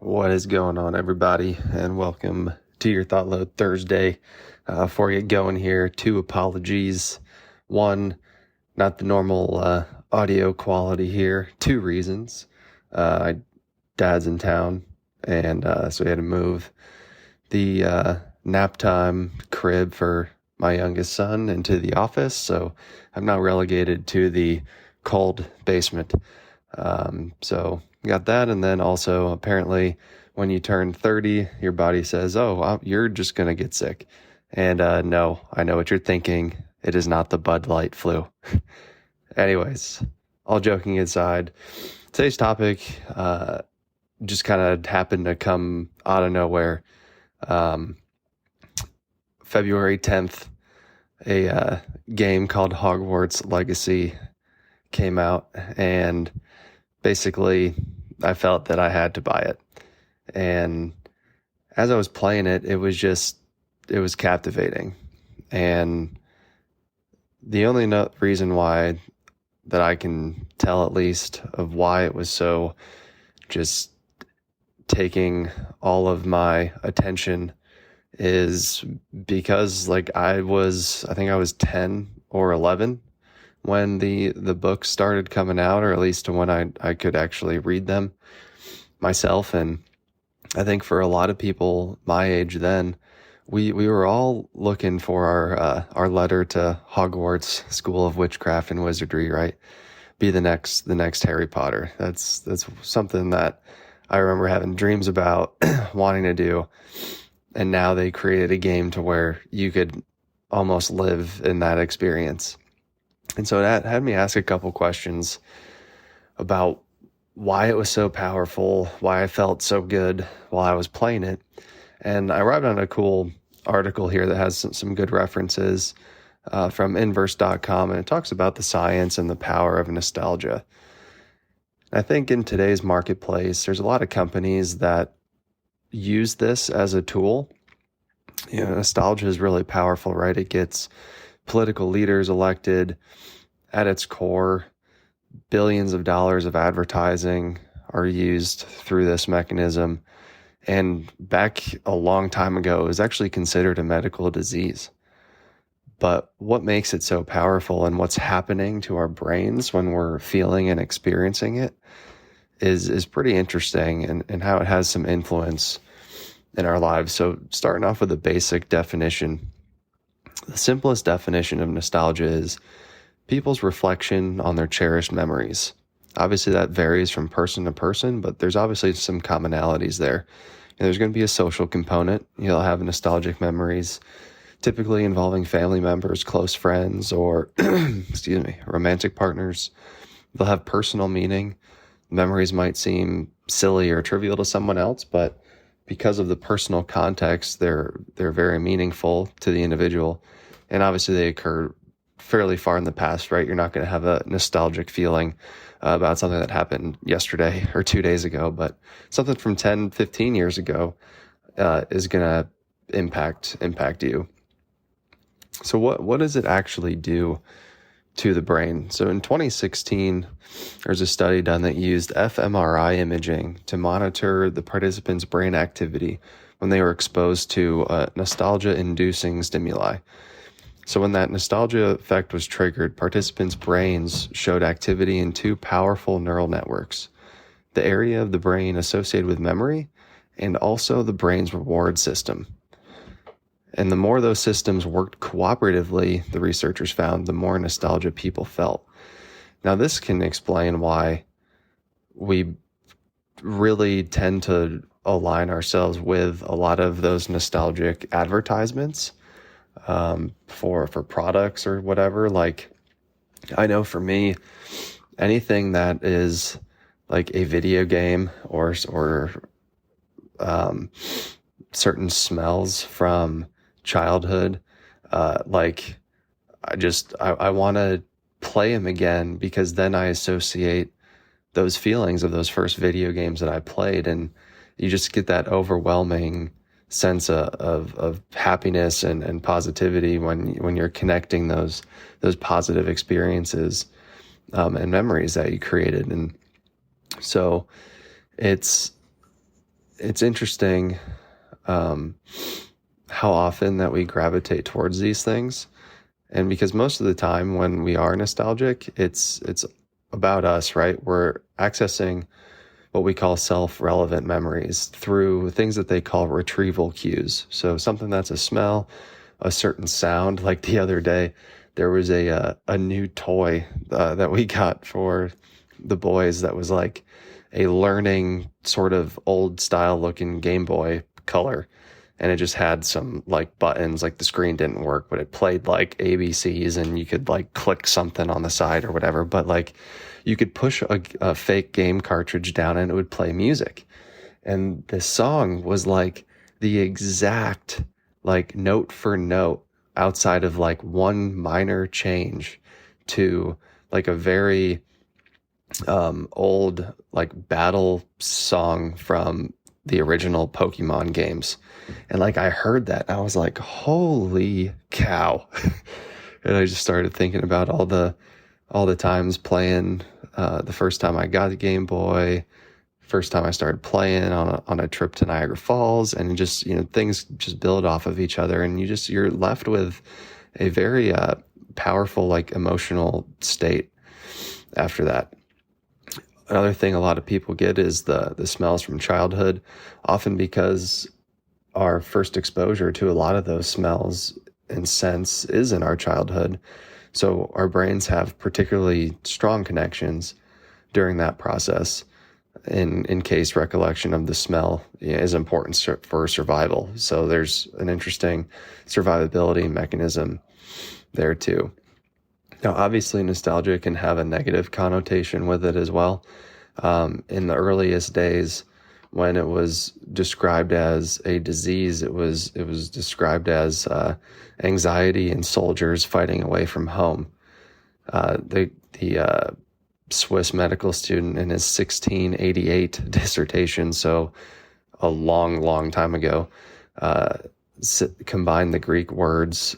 What is going on, everybody, and welcome to your ThoughtLoad Thursday. Before we get going here, two apologies. One, not the normal audio quality here. Two reasons. Dad's in town, and so we had to move the nap time crib for my youngest son into the office, so I'm now relegated to the cold basement. So got that. And then also apparently when you turn 30, your body says, you're just going to get sick. And, no, I know what you're thinking. It is not the Bud Light flu. Anyways, all joking aside, today's topic, just kind of happened to come out of nowhere. February 10th, a, game called Hogwarts Legacy came out, and basically I felt that I had to buy it. And as I was playing it, it was captivating. And the only reason why that I can tell, at least, of why it was so just taking all of my attention is because I think I was 10 or 11 when the books started coming out, or at least when I could actually read them myself. And I think for a lot of people my age then, we were all looking for our letter to Hogwarts School of Witchcraft and Wizardry, right? Be the next Harry Potter. That's something that I remember having dreams about wanting to do. And now they created a game to where you could almost live in that experience. And so that had me ask a couple questions about why it was so powerful, why I felt so good while I was playing it. And I arrived on a cool article here that has some good references from inverse.com, and it talks about the science and the power of nostalgia. I think in today's marketplace, there's a lot of companies that use this as a tool. Nostalgia is really powerful, right? It gets political leaders elected. At its core, billions of dollars of advertising are used through this mechanism. And back a long time ago, it was actually considered a medical disease. But what makes it so powerful and what's happening to our brains when we're feeling and experiencing it is pretty interesting, and how it has some influence in our lives. So starting off with a basic definition. The simplest definition of nostalgia is people's reflection on their cherished memories. Obviously, that varies from person to person, but there's obviously some commonalities there. And there's going to be a social component. You'll have nostalgic memories, typically involving family members, close friends, or, romantic partners. They'll have personal meaning. Memories might seem silly or trivial to someone else, but because of the personal context, they're very meaningful to the individual. And obviously they occur fairly far in the past, right? You're not going to have a nostalgic feeling about something that happened yesterday or 2 days ago, but something from 10, 15 years ago is going to impact you. So what does it actually do to the brain? So in 2016, there's a study done that used fMRI imaging to monitor the participants' brain activity when they were exposed to nostalgia-inducing stimuli. So when that nostalgia effect was triggered, participants' brains showed activity in two powerful neural networks: the area of the brain associated with memory, and also the brain's reward system. And the more those systems worked cooperatively, the researchers found, the more nostalgia people felt. Now, this can explain why we really tend to align ourselves with a lot of those nostalgic advertisements for products or whatever. Like, I know for me, anything that is like a video game or certain smells from childhood, I want to play them again, because then I associate those feelings of those first video games that I played, and you just get that overwhelming sense of happiness and positivity when you're connecting those positive experiences and memories that you created. And so it's it's interesting how often that we gravitate towards these things. And because most of the time when we are nostalgic, it's about us, right? We're accessing what we call self-relevant memories through things that they call retrieval cues. So something that's a smell, a certain sound. Like the other day, there was a new toy that we got for the boys that was like a learning sort of old style looking Game Boy Color. And it just had some like buttons, like the screen didn't work, but it played like ABCs and you could like click something on the side or whatever. But like you could push a fake game cartridge down and it would play music. And this song was like the exact like note for note outside of like one minor change to like a very old like battle song from the original Pokemon games. And like I heard that and I was like, holy cow. And I just started thinking about all the times playing, the first time I got the Game Boy, first time I started playing on a trip to Niagara Falls, and just, you know, things just build off of each other, and you're left with a very powerful like emotional state after that. Another thing a lot of people get is the smells from childhood, often because our first exposure to a lot of those smells and scents is in our childhood. So our brains have particularly strong connections during that process. In case recollection of the smell is important for survival. So there's an interesting survivability mechanism there too. Now, obviously, nostalgia can have a negative connotation with it as well. In the earliest days, when it was described as a disease, it was described as anxiety in soldiers fighting away from home. The Swiss medical student in his 1688 dissertation, so a long time ago, combined the Greek words,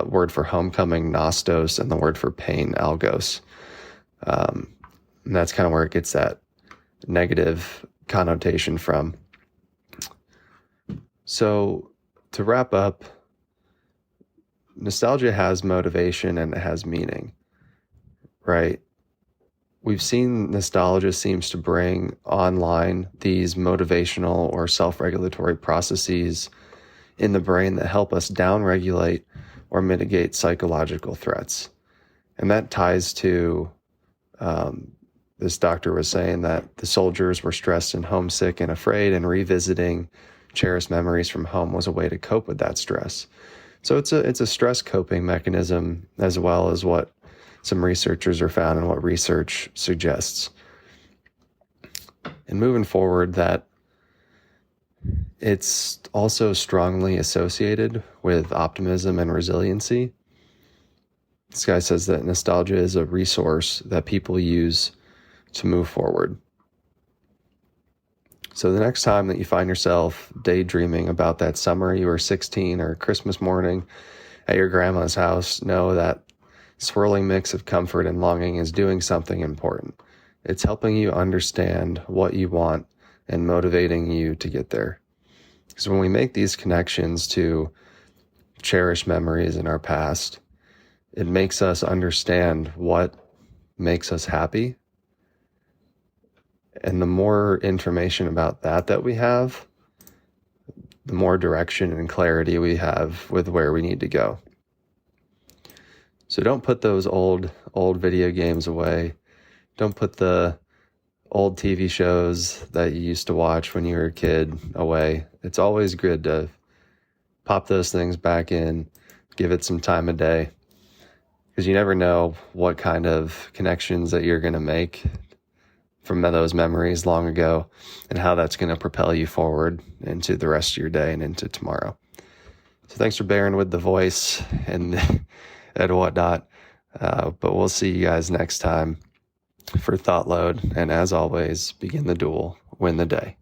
word for homecoming, nostos, and the word for pain, algos. And that's kind of where it gets that negative connotation from. So to wrap up, nostalgia has motivation and it has meaning, right? We've seen nostalgia seems to bring online these motivational or self-regulatory processes in the brain that help us downregulate or mitigate psychological threats. And that ties to this doctor was saying that the soldiers were stressed and homesick and afraid, and revisiting cherished memories from home was a way to cope with that stress. So it's a stress coping mechanism, as well as what some researchers are found and what research suggests. And moving forward, that it's also strongly associated with optimism and resiliency. This guy says that nostalgia is a resource that people use to move forward. So the next time that you find yourself daydreaming about that summer you were 16 or Christmas morning at your grandma's house, know that swirling mix of comfort and longing is doing something important. It's helping you understand what you want and motivating you to get there. Because when we make these connections to cherished memories in our past, it makes us understand what makes us happy. And the more information about that we have, the more direction and clarity we have with where we need to go. So don't put those old video games away. Don't put the old TV shows that you used to watch when you were a kid away. It's always good to pop those things back in, give it some time of day, because you never know what kind of connections that you're going to make from those memories long ago and how that's going to propel you forward into the rest of your day and into tomorrow. So thanks for bearing with the voice and whatnot. But we'll see you guys next time for ThoughtLoad. And as always, begin the duel, win the day.